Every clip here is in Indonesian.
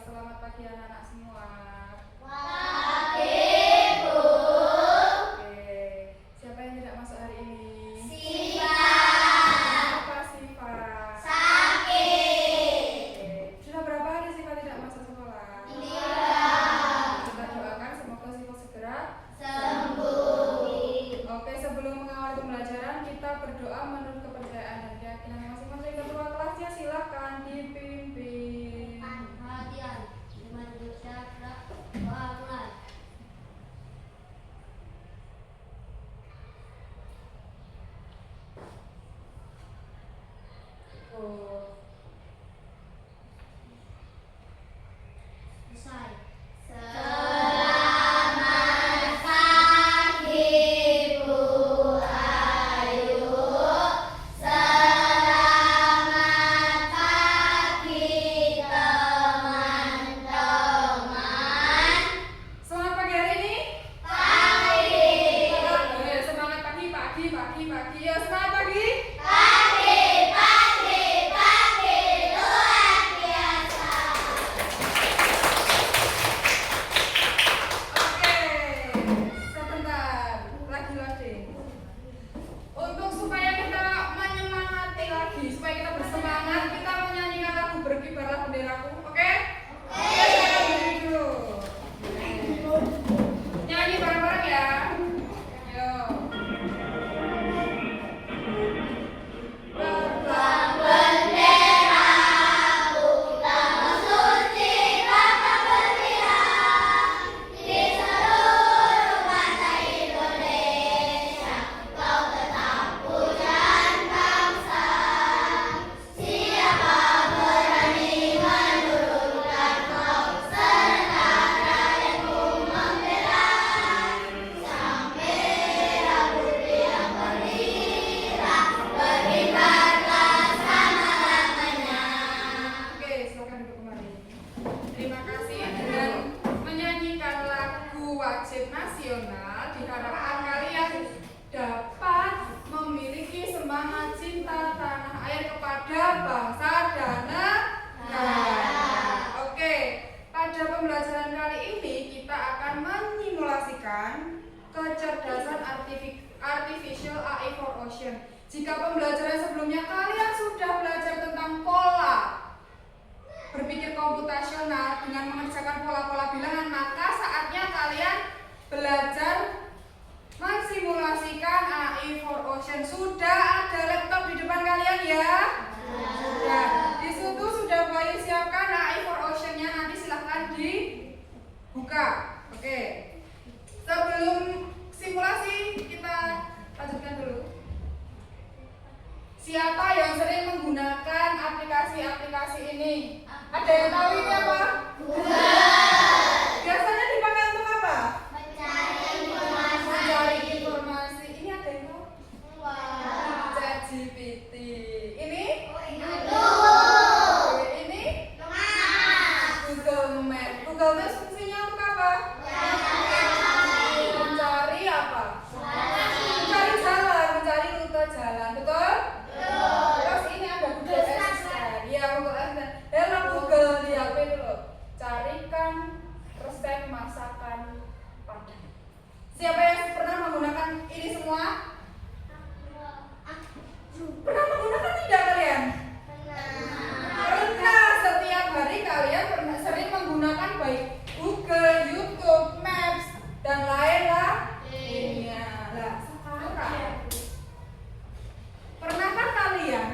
selamat pagi anak-anak semua. Pagi, Bu. Oke, siapa yang tidak masuk hari ini? Siva. Kenapa Siva? Sakit. Oke, sudah berapa hari Siva tidak masuk sekolah? 3. Kita doakan semoga Siva segera Sembuh. Oke, sebelum mengawali pembelajaran kita berdoa menurut kepercayaan dan keyakinan masing-masing. Ketua kelasnya silakan dipimpin. Perhatian. Dengan bersyarat doa mulai. Oh. Selesai. Selamat pagi, Bu Ayu. Selamat pagi, teman-teman. Selamat pagi hari ini. Pagi. Semangat pagi. Ya, semangat pagi. Pagi, luar biasa. Oke, sebentar lagi loading. Untuk supaya kita menyemangati lagi, supaya kita bersemangat, kita menyanyikan lagu Berkibarlah Benderaku, oke? Oke, sekarang berdiri dulu. Nyanyi bareng-bareng ya. Ayo. Terbang benderaku, lambang suci Bangsa berkilau di seluruh pantai Indonesia. Kau tetap pujan bangsa. Siapa berani menurunkan kau? Serentak rakyatku membela. Sang merah putih yang berkilau, berkibarlah selama-lamanya. Oke, silakan duduk kembali. Terima kasih. Dengan menyanyikan lagu wajib nasional, diharapkan kalian dapat memiliki semangat cinta tanah air kepada bangsa dan negara. Oke, pada pembelajaran kali ini kita akan menyimulasikan kecerdasan artificial AI for Ocean. Jika pembelajaran sebelumnya kalian sudah belajar tentang pola berpikir komputasional dengan mengerjakan pola-pola bilangan, maka saatnya kalian belajar mensimulasikan AI for Ocean. Sudah ada laptop di depan kalian ya? Sudah. Di situ sudah Bayu siapkan AI for Ocean-nya, nanti silahkan dibuka. Oke. Sebelum simulasi kita lanjutkan dulu. Siapa yang sering menggunakan aplikasi-aplikasi ini? Ada yang tahu ini apa? Biasanya dipakai untuk apa? Mencari informasi. Ini ada yang tahu? ChatGPT. Ini? Oke, ini? Google Maps. Google Maps fungsinya untuk apa? Mencari apa? Mencari jalan, mencari rute jalan. Betul? Terus ini ada Google Assistant. Iya, Google Assistant. Hello Google di HP dulu. Carikan resep masakan Padang. Siapa yang pernah menggunakan ini semua? Pernah menggunakan tidak kalian? Pernah. Setiap hari kalian pernah sering menggunakan baik Google, YouTube, Maps, dan lain-lainnya. Nah, sekarang pernahkah kalian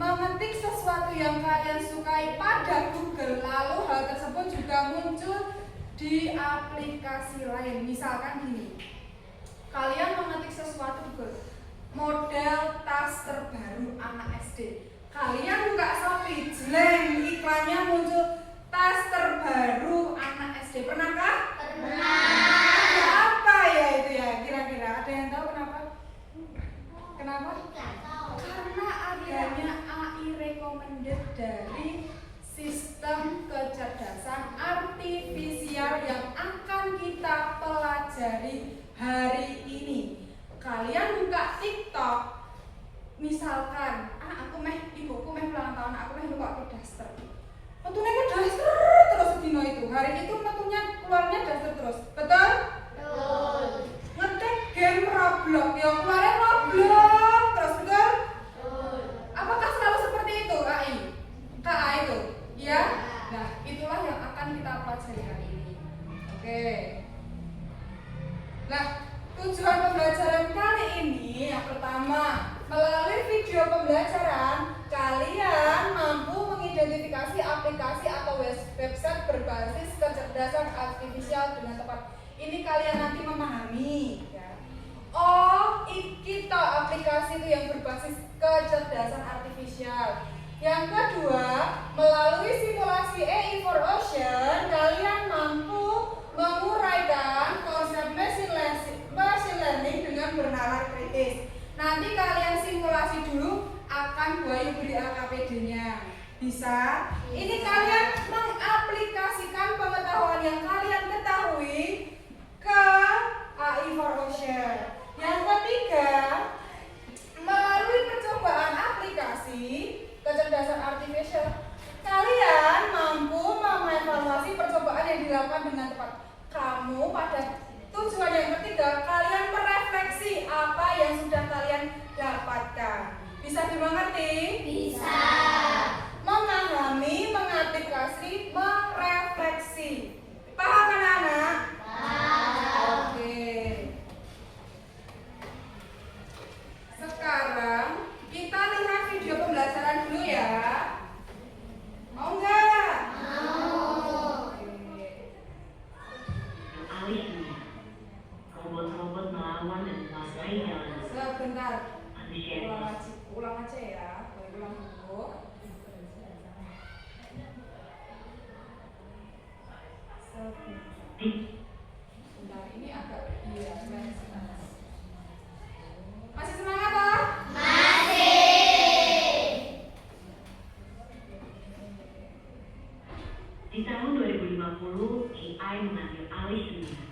mengetik sesuatu yang kalian sukai pada Google, lalu hal tersebut juga muncul di aplikasi lain? Misalkan gini, kalian mengetik sesuatu di Google, model tas terbaru anak SD. Kalian buka Shopee, jleng, iklannya muncul tas terbaru anak SD. Pernahkah? Ada apa ya itu ya? Kira-kira ada yang tahu kenapa? Kenapa? Karena adanya AI recommended dari sistem kecerdasan artifisial yang akan kita pelajari hari ini. Kalian buka TikTok, misalkan, aku meh ibuku meh ulang tahun, aku meh lupa ke daster. Waktu nek daster seri kali ini. Oke. Nah, tujuan pembelajaran kali ini yang pertama, melalui video pembelajaran kalian mampu mengidentifikasi aplikasi atau website berbasis kecerdasan artifisial dengan tepat. Ini kalian nanti memahami ya. Oh, kita aplikasi itu yang berbasis kecerdasan artifisial. Yang kedua, melalui simulasi AI for Ocean, kalian mampu menguraikan konsep machine learning dengan bernalar kritis. Nanti kalian simulasi dulu, akan Buayu beri LKPD-nya. Bisa? Ini kalian mengaplikasikan pengetahuan yang kalian ketahui ke AI for Ocean. Yang ketiga, melalui percobaan aplikasi kecerdasan artifisial, kalian mampu mengevaluasi percobaan yang dilakukan dengan tepat. Kamu pada tujuan yang ketiga, kalian merefleksi apa yang sudah kalian dapatkan. Bisa dimengerti? Bisa. Memahami, mengaplikasi, merefleksi. Paham anak-anak? Paham. Oke. Sekarang kita lihat video pembelajaran dulu ya. Mau nggak? Mau. Oke. Alih dunia, robot-robot melawan dan menguasai jalanan. Sebentar. Manusia Ulang aja ya. Ulang dulu. Bentar, ini agak masih semangat toh? Di tahun 2050, AI mengambil alih dunia.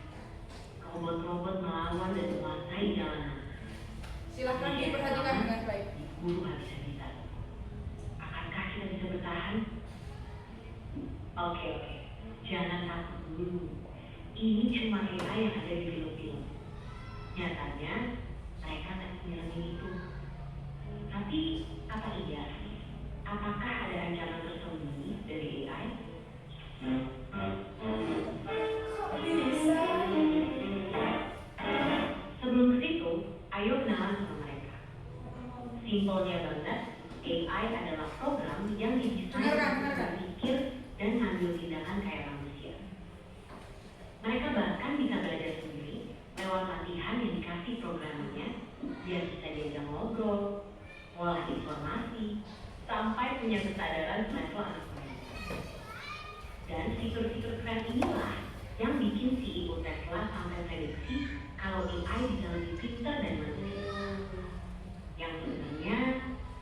Robot-robot melawan dan menguasai jalanan. Silahkan diperhatikan dengan baik. Diburu habis-habisan. Akankah kita bisa bertahan? Oke. Jangan takut dulu. Ini cuma AI yang ada di film-film. Nyatanya, mereka tak senyelengin itu. Tapi, apa iya? Apakah ada ancaman tersembunyi dari AI? Kok bisa? Sebelum ke situ, ayo kenalan sama mereka. Simpelnya banget, AI adalah program yang didesain untuk berpikir dan mengambil tindakan kayak manusia. Mereka bahkan bisa belajar sendiri lewat latihan yang dikasih programnya, biar bisa diajak ngobrol, olah informasi, sampai punya kesadaran selevel anak manusia. Dan fitur-fitur keren inilah yang bikin CEO Tesla sampai prediksi kalau AI bisa lebih pintar dari manusia. Yang sebenarnya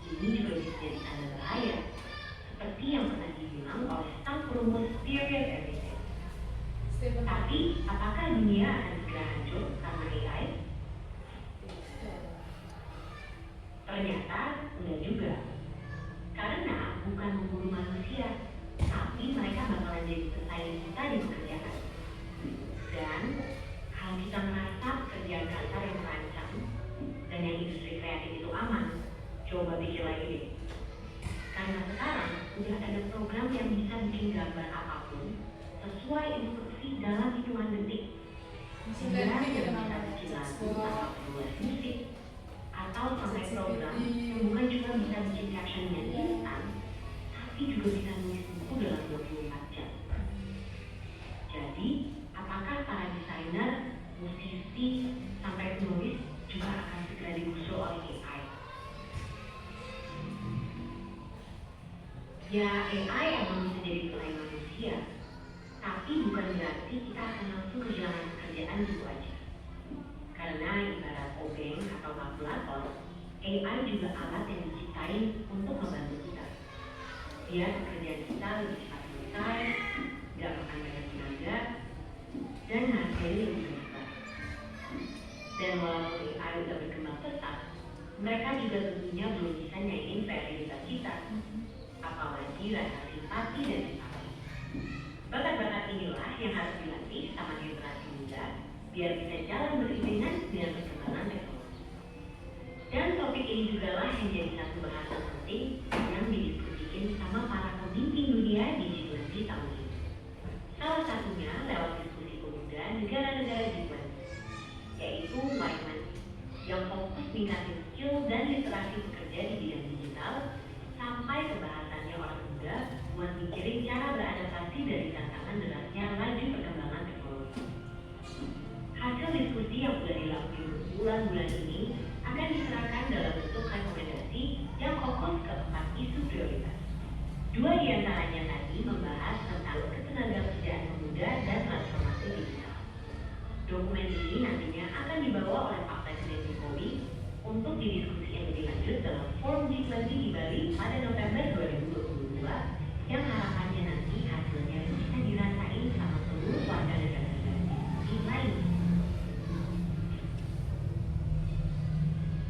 ini juga bisa jadi tanda bahaya, seperti yang pernah dibilang oleh sang perumus Period Everything. Tapi, apakah dunia akan segera hancur karena AI? Ternyata enggak juga. Karena bukan memburu manusia, tapi mereka bakalan jadi pesaing kita di pekerjaan. Dan kalau kita merasa pekerjaan kantor yang terancam dan yang industri kreatif itu aman, coba pikir lagi deh. Karena sekarang udah ada program yang bisa bikin gambar apapun sesuai instruksi dalam hitungan detik. Hingga yang bisa bikin lagu tanpa perlu les musik, atau sampai program yang bukan cuma bisa bikin captionnya instan, tapi juga bisa nulis buku dalam 24 jam. Jadi, apakah para desainer, musisi, sampai penulis juga akan segera digusur oleh AI? Ya, AI emang bisa jadi pesaing manusia, tapi bukan berarti kita akan langsung kehilangan pekerjaan gitu aja. Karena ibarat obeng atau kalkulator, AI juga alat yang diciptain untuk membantu kita. Biar pekerjaan kita lebih cepat selesai, gak makan banyak tenaga, dan hasilnya lebih besar. Dan walaupun AI udah berkembang pesat, mereka juga tentunya belum bisa nyaingin kreativitas kita, apalagi rasa simpati dan empati. Bakat-bakat inilah yang harus dilatih sama generasi muda biar bisa jalan beriringan dengan perkembangan teknologi. Dan topik ini juga lah yang jadi satu bahasan penting yang didiskusikan sama para pemimpin dunia di G20 tahun ini. Salah satu dikarenakan derasnya laju perkembangan teknologi. Hasil diskusi yang sudah dilakukan bulan-bulan ini akan diserahkan dalam bentuk rekomendasi yang fokus ke 4 isu prioritas. 2 diantaranya tadi membahas tentang ketenagakerjaan pemuda dan transformasi digital. Dokumen ini nantinya akan dibawa oleh Pak Presiden Jokowi untuk didiskusikan lebih lanjut dalam Forum G20 di Bali pada November 2022 yang harapannya nanti hasilnya bisa dirasain sama seluruh warga negara di lain.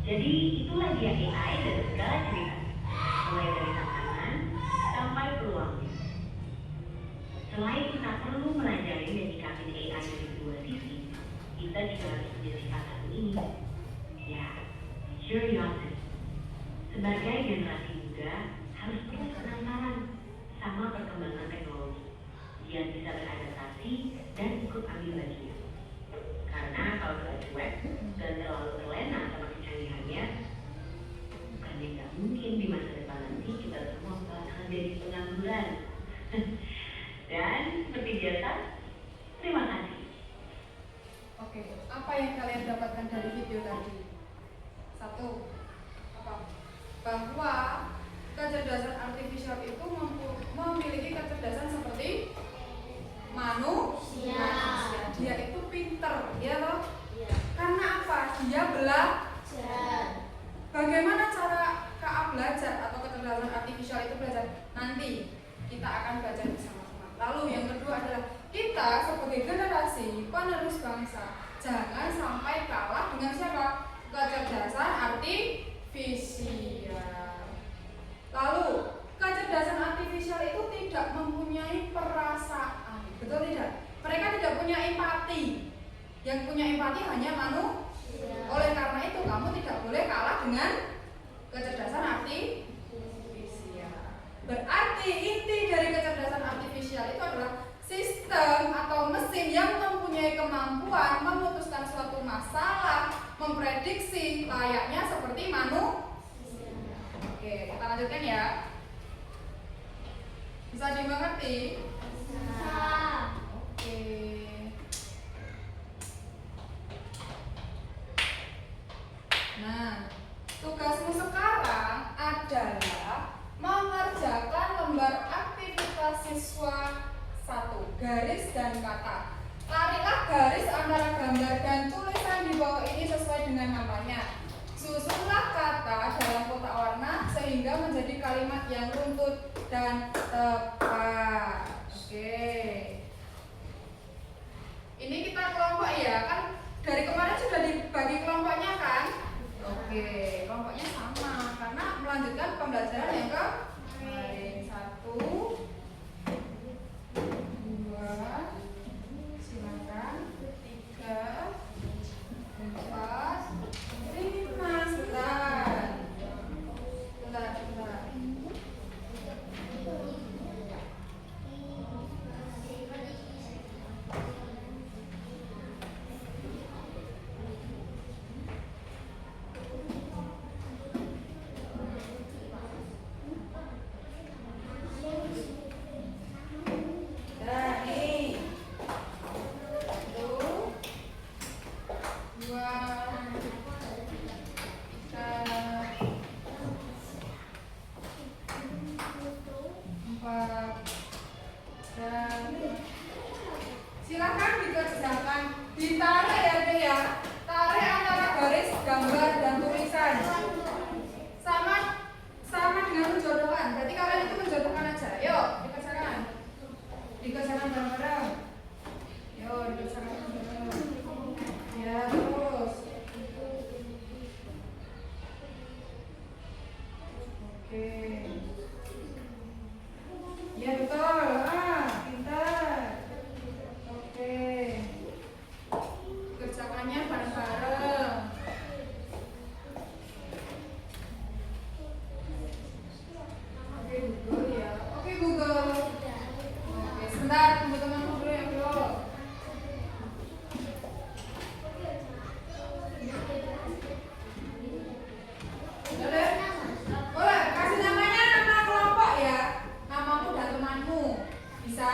Jadi itulah dia AI dan segala cerita, mulai dari tantangan sampai peluangnya. Selain kita perlu mempelajari dan nyikapin AI dari 2 sisi, kita juga harus menyelesaikan satu ini, ya, curiosity. Sebagai generasi muda, harus terus penasaran sama perkembangan teknologi, biar bisa beradaptasi dan ikut ambil bagian. Karena kalau kita cuek dan terlalu terlena sama kecanggihannya, bukannya nggak mungkin di masa depan nanti kita semua bakal jadi pengangguran. Dan seperti biasa, terima kasih. Oke, apa yang kalian dapatkan dari video tadi? 1, apa? Bahwa kecerdasan artifisial itu memiliki kecerdasan seperti manusia. Dia itu pinter, ya loh. Karena apa? Dia belajar. Bagaimana cara KA belajar atau kecerdasan artifisial itu belajar? Nanti kita akan belajar bersama-sama. Lalu yang kedua adalah kita sebagai generasi penerus bangsa jangan sampai kalah dengan siapa? Kecerdasan artifisial. Lalu kecerdasan artifisial itu tidak mempunyai perasaan, betul tidak? Mereka tidak punya empati. Yang punya empati hanya manusia. Oleh karena itu kamu tidak boleh kalah dengan kecerdasan artifisial. Berarti inti dari kecerdasan artifisial itu adalah sistem atau mesin yang mempunyai kemampuan memutuskan suatu masalah, memprediksi layaknya seperti manusia. Oke, kita lanjutkan ya. Bisa dimengerti? Bisa. Oke. Nah, tugasmu sekarang adalah mengerjakan lembar aktivitas siswa 1, garis dan kata. Tariklah garis antara gambar dan tulisan di bawah ini sesuai dengan namanya. Susunlah kata dalam kotak warna sehingga menjadi kalimat yang runtut dan tepat. Oke. Ini kita kelompok ya, kan dari kemarin sudah dibagi kelompoknya kan? Oke, kelompoknya sama karena melanjutkan pembelajaran yang kemarin. 1, 2, silakan. 3, 4, 5. Sebentar. Silakan dikerjakan, ditarik ya Dek ya. Tarik antara garis, gambar dan tulisan. Sama dengan penjodohan. Berarti kalian itu menjodohkan aja. Yuk, dikerjakan. Dikerjakan bareng-bareng. Yuk, dikerjakan bareng-bareng. Ya, terus. Oke. Ya betul. Pintar. Oke. Kerjakannya bareng-bareng. Oke Google ya. Oke Google. Oke, sebentar tunggu temanku dulu ya bro. Boleh? Boleh, kasih namanya nama kelompok ya. Namamu dan temanmu. Bisa?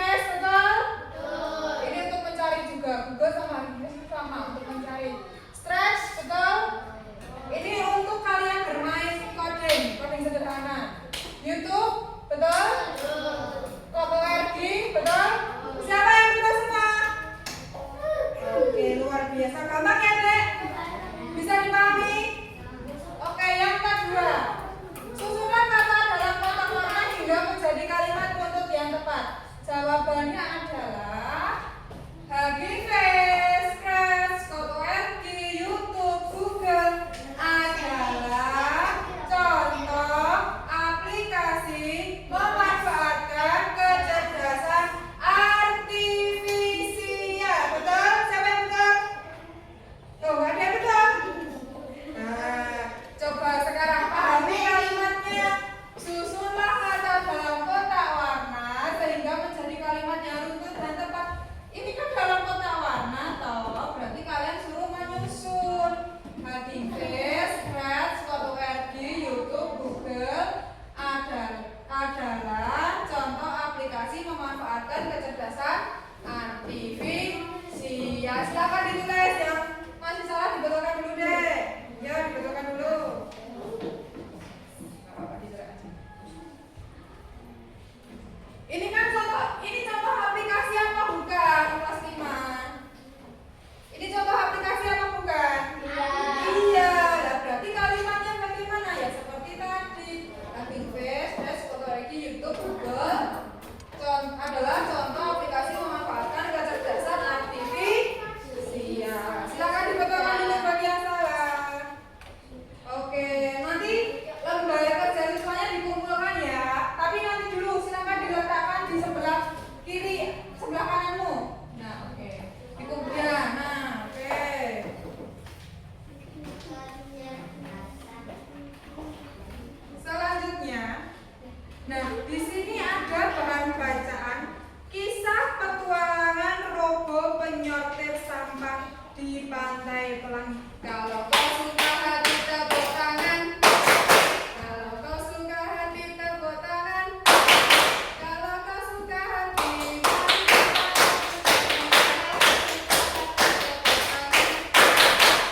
Face, betul? Ini untuk mencari juga. Google sama Hugging Face sama untuk mencari. Stretch, betul? Ini untuk kalian bermain coding sederhana. YouTube, betul? Coding, betul? Siapa yang betul semua? Oke, luar biasa. Gampang ya, Dek? Bisa dipahami? Oke, yang kedua. Susunan kata dalam kotak warna hingga menjadi kalimat buntut yang tepat. Jawabannya adalah Hugging Face, Scratch, CodeORG, YouTube, Google adalah contoh aplikasi memanfaatkan kecerdasan artifisial. Betul? Siapa yang betul? Tuh, nggak ada yang betul? Nah, coba sekarang pahami kalimatnya. Susunlah kata dalam kotak warna sehingga menjadi kalimat yang runtut dan tepat. Ini kan dalam kotak warna toh, berarti kalian suruh menyusun. Hugging Face, Scratch, CodeORG, YouTube, Google adalah contoh aplikasi memanfaatkan kecerdasan artifisial. Silakan ditulis, yang masih salah dibetulkan dulu deh. Ya, dibetulkan dulu. Nggak apa-apa, ditulis aja. Ini kan contoh aplikasi apa bukan? Kelas 5. Ini contoh aplikasi apa bukan? Iya, lah berarti kalimatnya bagaimana ya? Seperti tadi. Hugging Face, Scratch, CodeORG, YouTube, Google adalah contoh aplikasi memanfaatkan kecerdasan artifisial. Silakan dibetulkan dulu bagi yang salah. Oke, nanti lembar kerja siswanya dikumpulkan ya. Tapi nanti dulu silakan diletakkan di sebelah kiri, sebelah kananmu. Nah, oke. Dikumpulkan. Nah, oke. Selanjutnya, nah di sini ada bahan bacaan kisah petualangan robo penyortir sampah di Pantai Pelangi. Kalau kau suka hati tepuk tangan. Kalau kau suka hati tepuk tangan. Kalau kau suka hati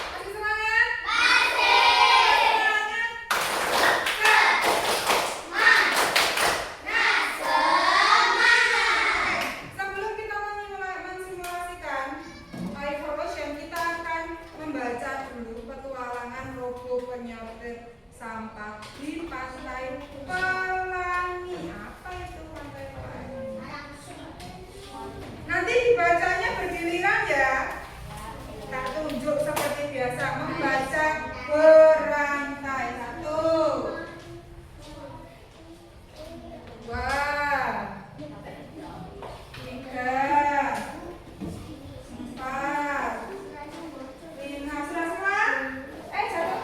masih semangat? Sebelum kita mensimulasikan evaluation, kita akan membaca dulu petualangan robo penyortir sampah di Pantai Pelangi. Apa itu Pantai Pelangi? Nanti dibacanya bergiliran ya. Tak tunjuk seperti biasa membaca berantai. 1, 2, 3, 4, 5. Sudah semua? Jatuh.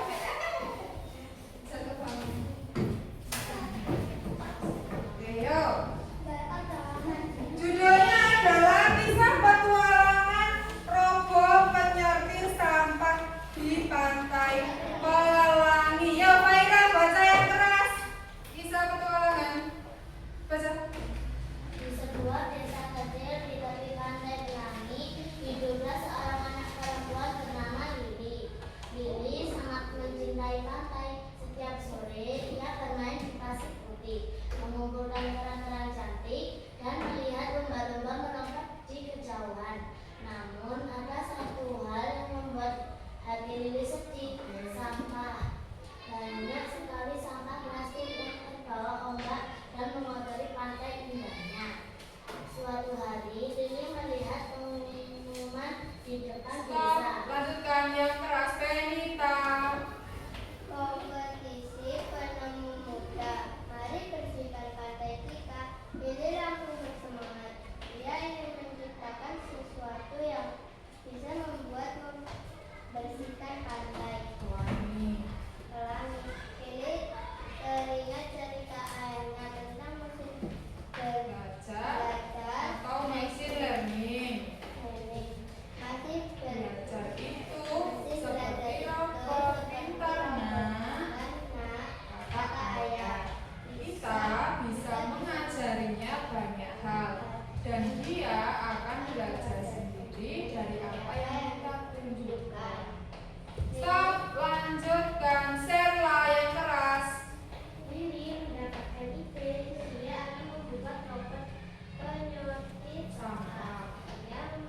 Jatuh bangun. Oke, yuk. Judulnya adalah kisah petualangan robo penyortir sampah di Pantai Pelangi. Yuk, Faira, baca yang keras. Kisah petualangan. Baca. Di sebuah desa kecil di tepi pantai Pelangi, hiduplah seorang anak perempuan bernama Lili. Lili sangat mencintai pantai. Setiap sore ia bermain di pasir putih, mengumpulkan kerang-kerang cantik dan melihat lumba-lumba melompat di kejauhan. Namun ada satu hal yang membuat hati Lili sedih, sampah. Banyak sekali sampah plastik yang terbawa ombak dan mengotori pantai indahnya. Suatu hari Lili melihat pengumuman di depan desa. Lanjutkan yang keras, Penita. Kompetisi penemu muda. Mari bersihkan pantai kita. Lili langsung bersemangat. Dia ingin menciptakan sesuatu yang bisa membuat membersihkan pantai Pelangi. Lili teringat cerita ayahnya tentang musim Baca atau mesin learning. masih dan dia akan belajar sendiri dari apa yang kita tunjukkan. Stop, lanjutkan, Serla yang keras. Lili mendapatkan ide, dia akan membuat robot penyortir sampah yang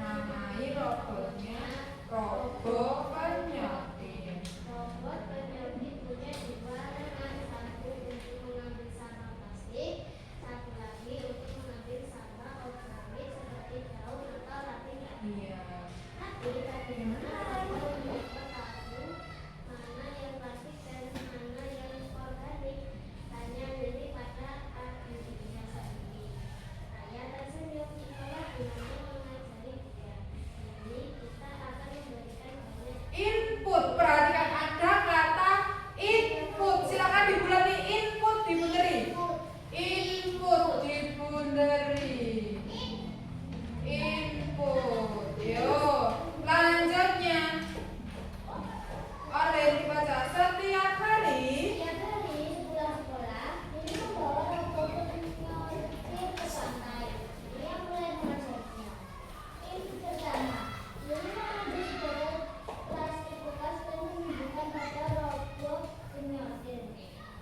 Namai robotnya robot penyortir. robot penyortir punya dua lengan, satu untuk mengambil sampah plastik, satu lagi untuk mengambil sampah organik seperti daun atau ranting. Iya. Tapi bagaimana robot mendapat tahu mana yang plastik dan mana yang organik? Tanya Lili pada dirinya sendiri. Saya tersenyum, itulah gunanya mengajari dia. Jadi kita akan memberikan banyak Input, perhatikan ada kata input. Silakan dibulani, input dibunderi. Input dibunderi. Input. Yo, lanjutnya. Oleh dibaca setiap hari. Setiap hari sepulang sekolah, Lili membawa robot penyortir ke pantai. Dia mulai mengajarnya. Ini pertama, Lili mengambil sebuah plastik bekas dan menunjukkan pada robot penyortir.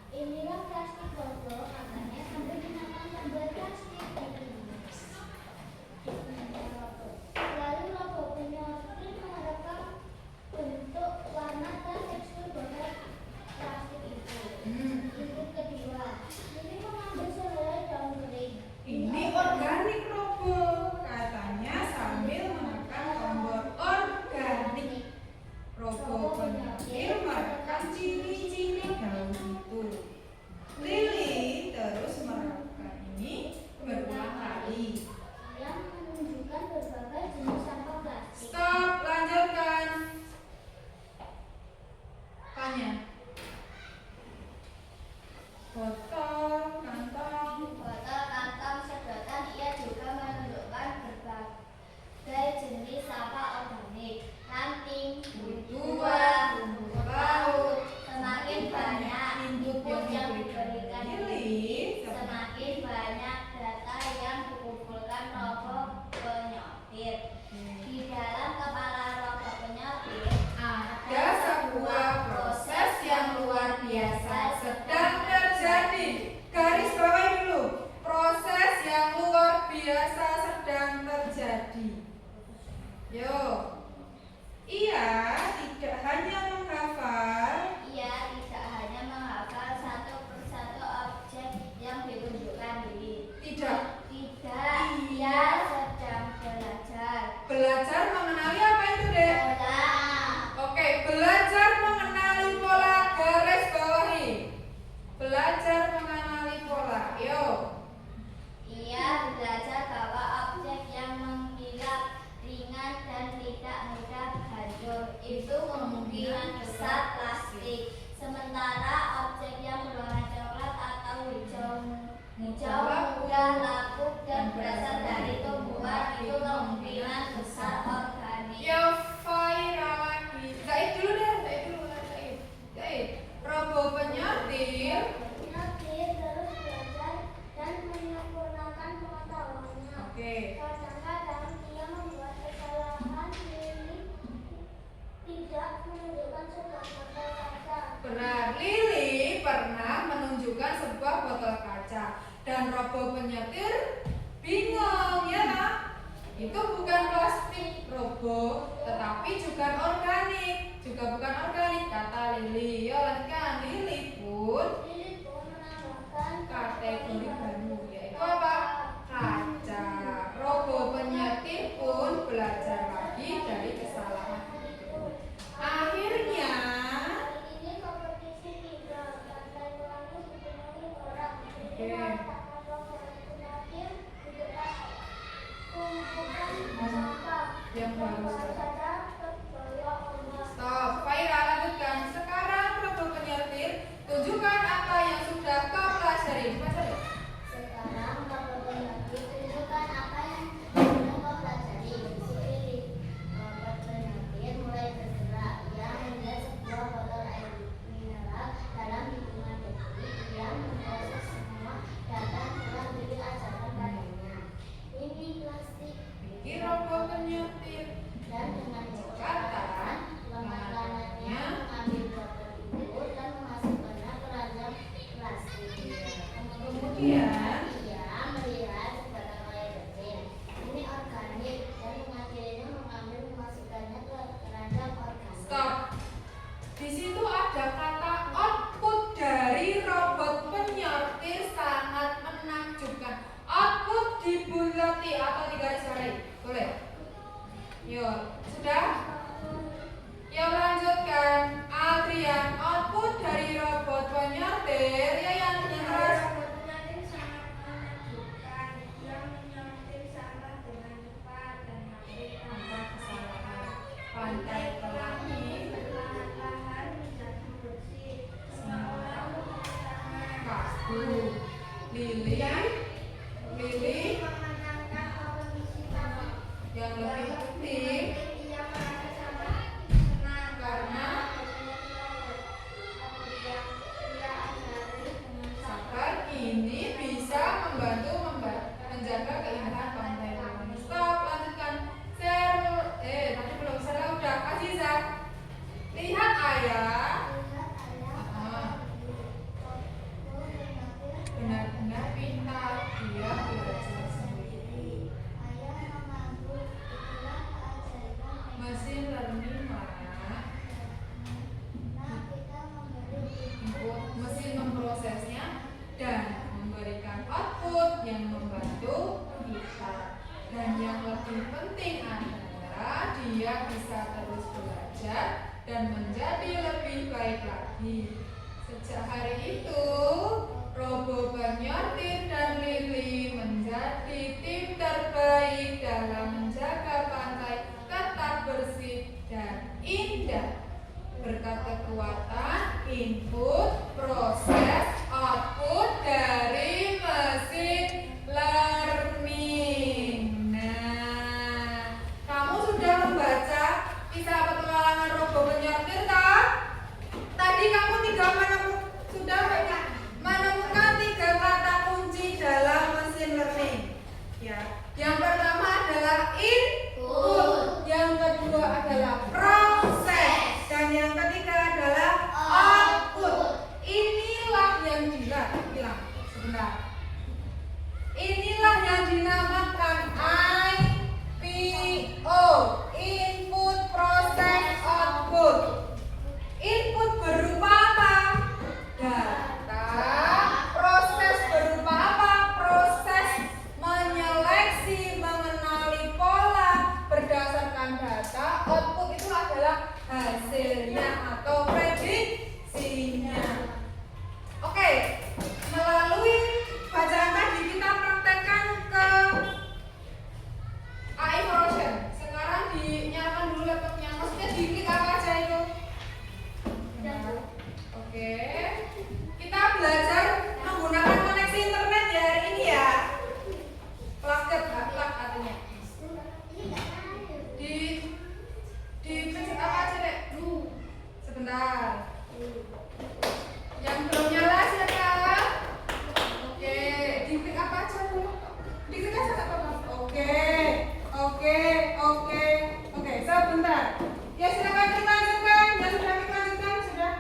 Inilah plastik botol, katanya sambil menampar sambal plastik. Lalu robot penyortir merekam bentuk, warna, dan tekstur botol plastik itu. Input kedua, Lili mengambil selai daun kering. Ini organik robot, katanya sambil menekan tombol organik. Robot penyortir merekam ciri-ciri daun itu. Lili terus merekam ini berulang kali. Dia menunjukkan berbagai jenis sampah plastik. Stop, lanjutkan. Tanya. Botol, kantong. Botol, kantong, sedotan, ia juga menunjukkan berbagai jenis sampah organik. Ranting, buah, rumput laut. Semakin banyak input yang diberikan Lili, semakin banyak data yang dikumpulkan robot penyortir. Di dalam kepala robot penyortir Ada sebuah proses yang luar biasa sedang terjadi. Garis bawahi dulu. Proses yang luar biasa sedang terjadi. Yo. Ia tidak hanya menghafal. Ia tidak hanya menghafal satu persatu objek yang ditunjukkan Lili. Tidak. Tidak, ia sedang belajar. Belajar mengenali apa itu, Dek? Pola. Oke, belajar mengenali pola. Garis bawahi. Belajar mengenali pola. Yo. Ia belajar bahwa objek yang mengkilap, ringan, dan tidak mudah hancur itu kemungkinan besar plastik. Sementara objek yang berwarna coklat atau hijau mudah lapuk dan berasal dari tumbuhan itu kemungkinan besar organik. Yo, Faira lagi. Zaid dulu deh, Zaid dulu. Zaid. Robot penyortir. Penyortir terus belajar dan menyempurnakan pengetahuannya. Oke. Kadang-kadang ia membuat kesalahan. Lili tidak menunjukkan sebuah botol kaca. Benar, Lili pernah menunjukkan sebuah botol kaca dan robot penyetir bingung, ya kan? Itu bukan plastik robot, tetapi juga organik. Juga bukan organik, kata Lili. Yo, lanjutkan. Lili pun Lili pun menambahkan kategori baru, yaitu apa? Kaca. Robot penyetir pun belajar lagi dari kesalahan itu. Akhirnya Hari ini kompetisi tinggal lantai pelangi dipenuhi orang. Lili Oke. mengatakan robot penyortir dudukkan tumpukan sampah Yang baru saja tergoyang ombak. stop. Faira lanjutkan. Sekarang robot penyetir Yuk, sudah? Yuk lanjutkan. Adrian, output dari robot penyortir ya yang keras. Pantai pelangi. Kasku. Lili. Yang lebih penting karena sabar ini bisa membantu menjaga keindahan pantai pelangi. Stop, lanjutkan. Tadi belum Sarah udah. Aziza, lihat ayah. Benar-benar pintar, dia belajar sendiri. Mesin learning input, mesin memprosesnya dan memberikan output yang membantu kita. Dan yang lebih penting adalah dia bisa terus belajar dan menjadi lebih baik lagi. Sejak hari itu, Robo penyortir dan Lili menjadi tim terbaik dalam menjaga pantai tetap bersih dan indah. Berkat kekuatan input, proses, output dari mesin learning. Nah, kamu sudah membaca kisah petualangan Robo penyortir tak? Tadi kamu sudah menemukan 3 kata kunci dalam mesin learning. Ya. Yang pertama adalah input, yang kedua adalah proses, dan yang ketiga adalah output. Inilah yang bilang sebentar. Inilah yang dinamakan IPO, input, proses, output. Input berupa apa? Data. Proses berupa apa? Proses menyeleksi, mengenali pola berdasarkan data. Output itu adalah hasilnya atau prediksinya. Oke, melalui bacaan tadi kita praktekkan ke AI Frozen. Sekarang dinyalakan dulu laptopnya. Maksudnya diklik apa aja itu? Oke, kita belajar menggunakan koneksi internet ya hari ini ya. Plug artinya. Di pencet apa aja dek? Sebentar. Yang belum nyala siapa? Oke, diklik apa aja dulu? Diklik aja nggak apa-apa. Oke, sebentar. Ya silakan dilanjutkan. Ya sudah dilanjutkan sudah.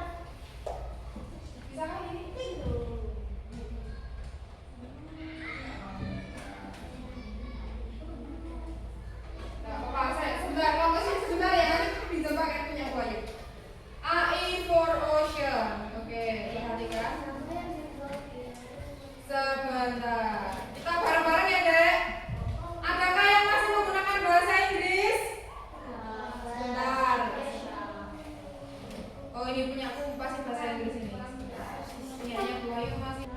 Bisa kan ini? Nah, apa saya sebentar, kalau kesini sebentar ya, nanti bisa pakai punya aku aja. AI for Ocean. Oke, perhatikan. Sebentar. Kita bareng-bareng ya, Dek. Adakah yang masih menggunakan bahasa Inggris? Sebentar. Oh, ini punya aku pasti bahasa Inggris ini. Ini hanya Buayu masih.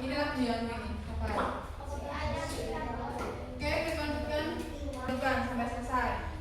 Ini lagi yang ini apa? Oke, kita lanjutkan sampai selesai.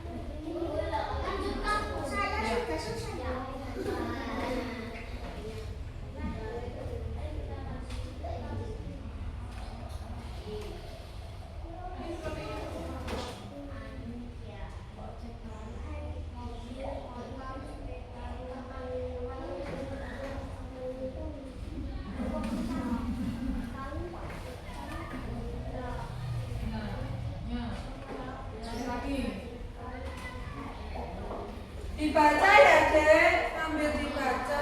Dibaca ya, Dek, sambil dibaca.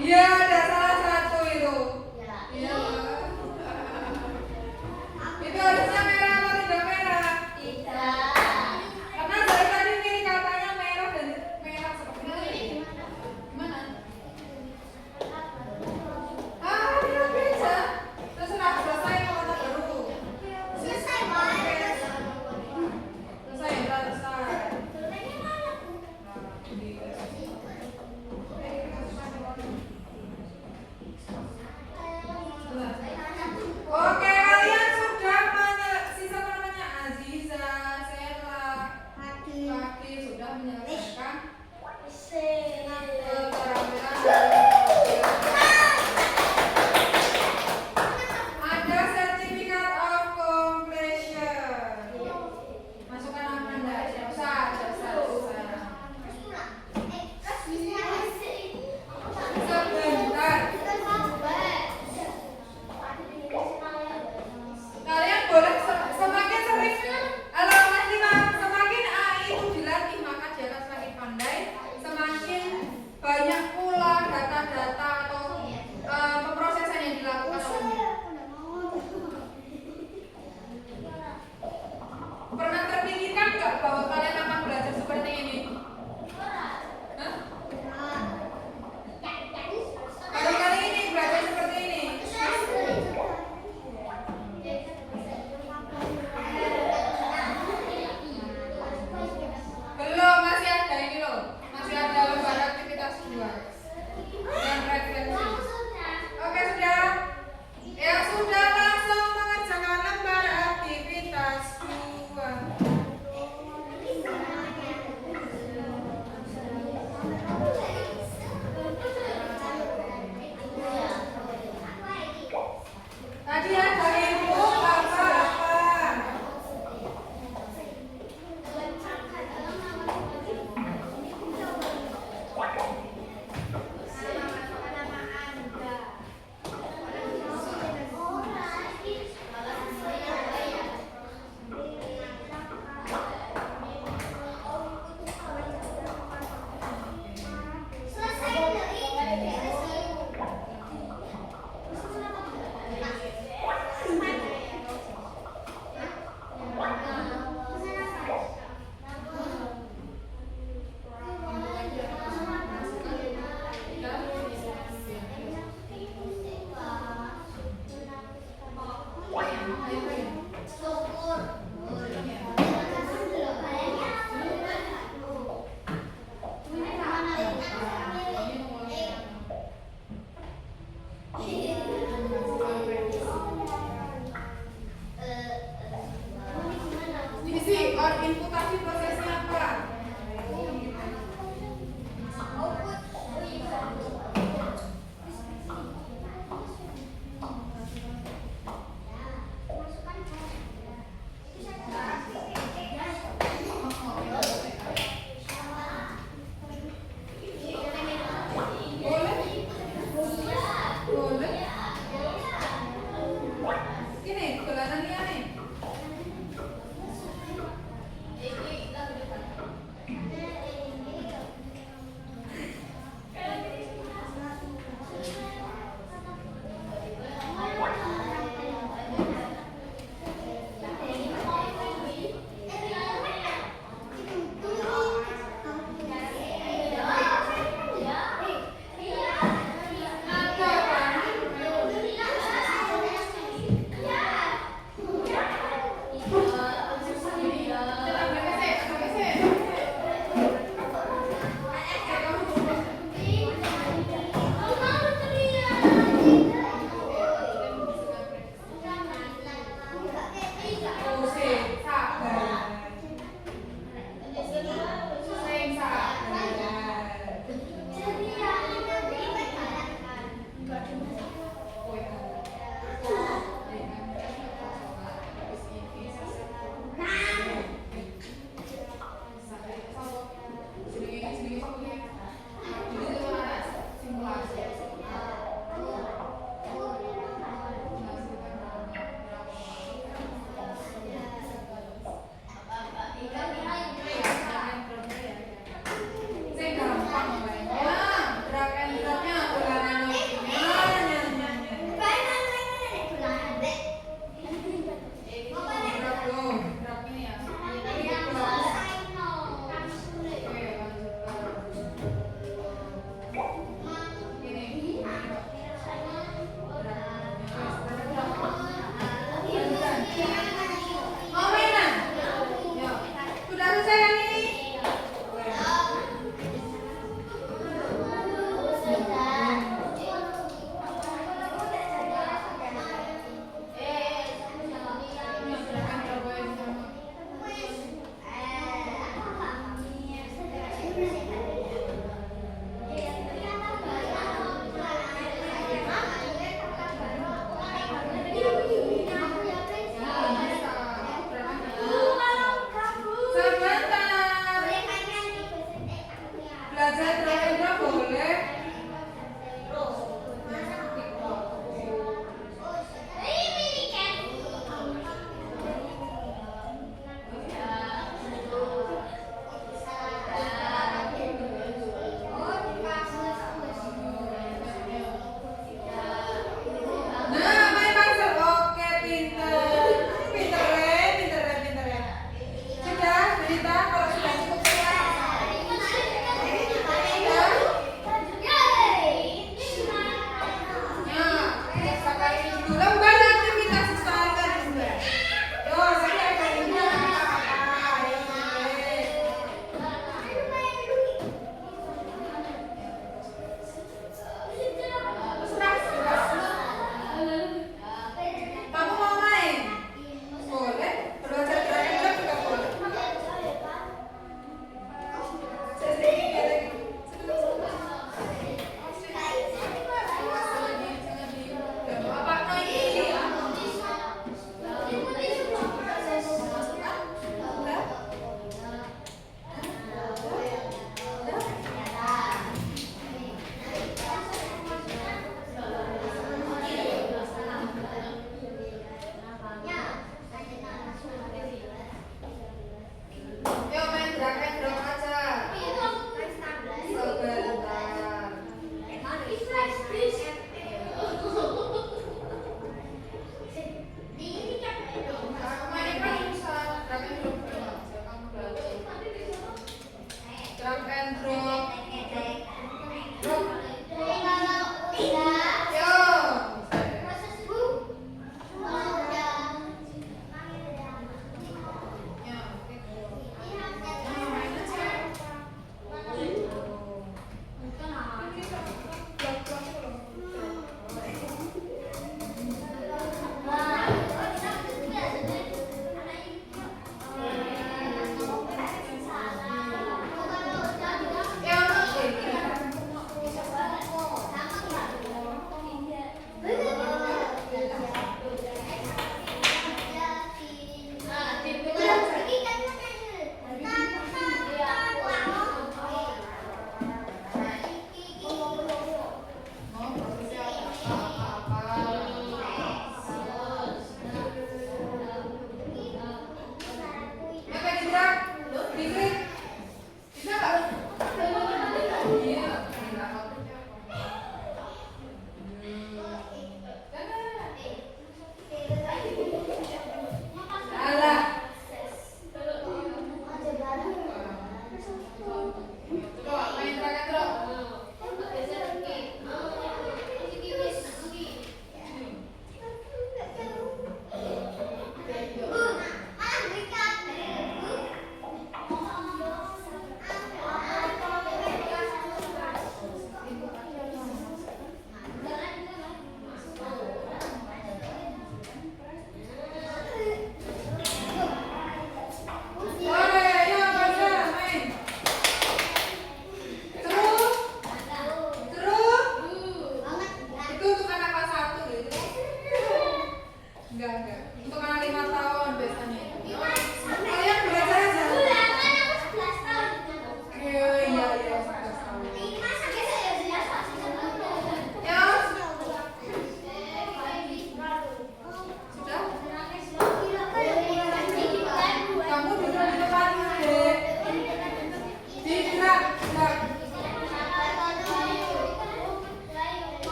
Iya, ada salah satu itu. Ya, Iya. Itu harusnya merah atau tidak merah? tidak. Karena dari tadi ini katanya merah dan merah seperti ini. Gimana? Ah, ini bisa. Terserah, selesai kalau tak baru. Selesai, Pak. Selesai, ya, selesai. Oke, kalian sudah sisa namanya Aziza, Sela, Kaki sudah menyelesaikan ada sertifikat of completion. Masukkan apa enggak? Usah. Sebentar.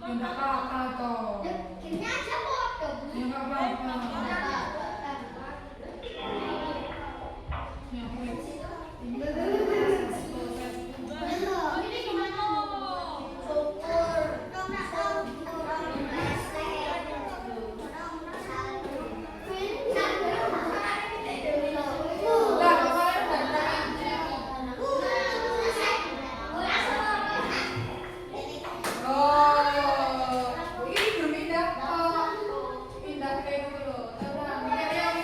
Enggak apa-apa toh. Ya enggak apa-apa. Lah, kemarin oh, ini belum pindah kok. Pindah kayak gitu loh. Coba, mikir.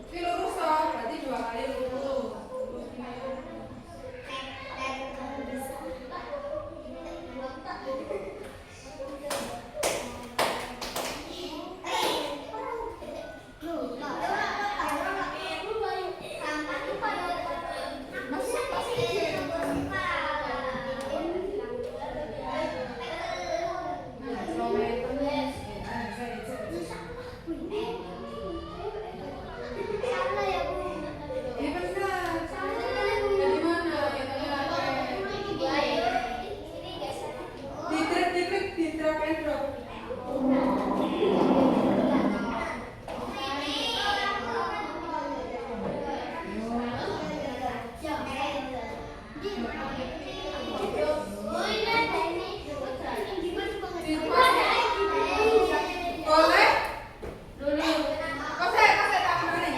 Ini lurus toh, berarti 2 kali lurus. Ini benar. Jadi mana? Di drag and drop. Boleh? Kok saya tak kemarin?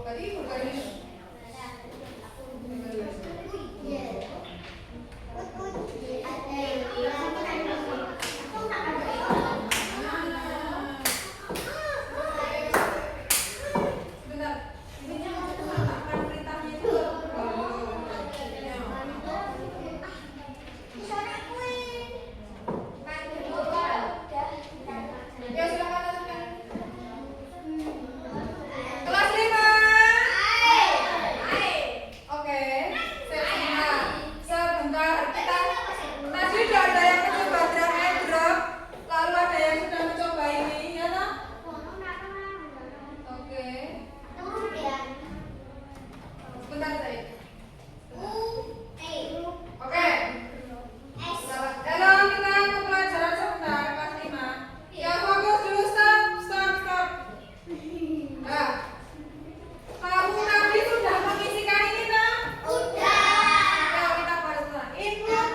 Tadi bukan ini. Bentar, ini jangan meletakkan perintahnya itu. Ya silakan lanjutkan. Kelas 5. Oke, sebentar. Kita tadi sudah ada yang mencoba drag and drop, lalu ada yang sudah mencoba ini, ya toh? Oke. Sebentar saya. Oke. Halo, kita ke pelajaran sebentar kelas 5. Ya fokus dulu, stop. Nah, kamu tadi sudah mengisikan ini toh? Ya, kita bahas dulu. Input.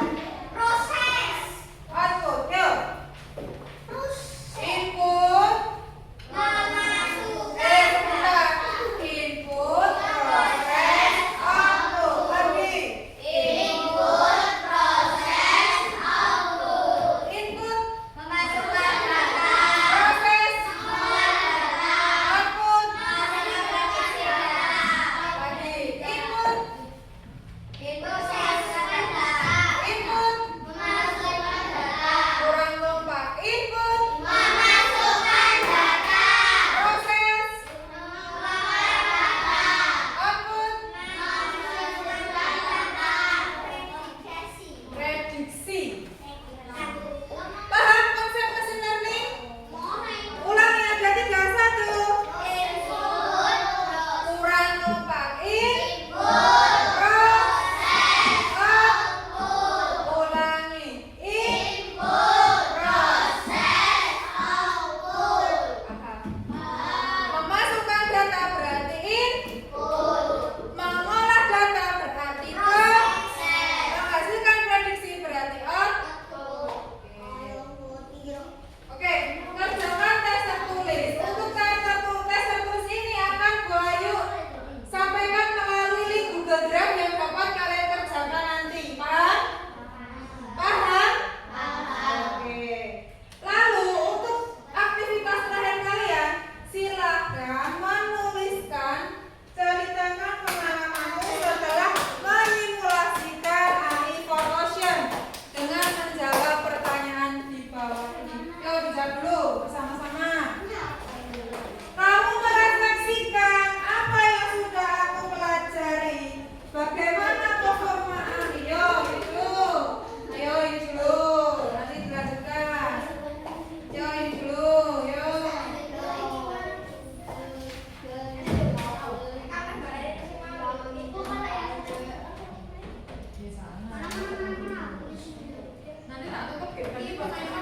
Oke, berarti pertanyaan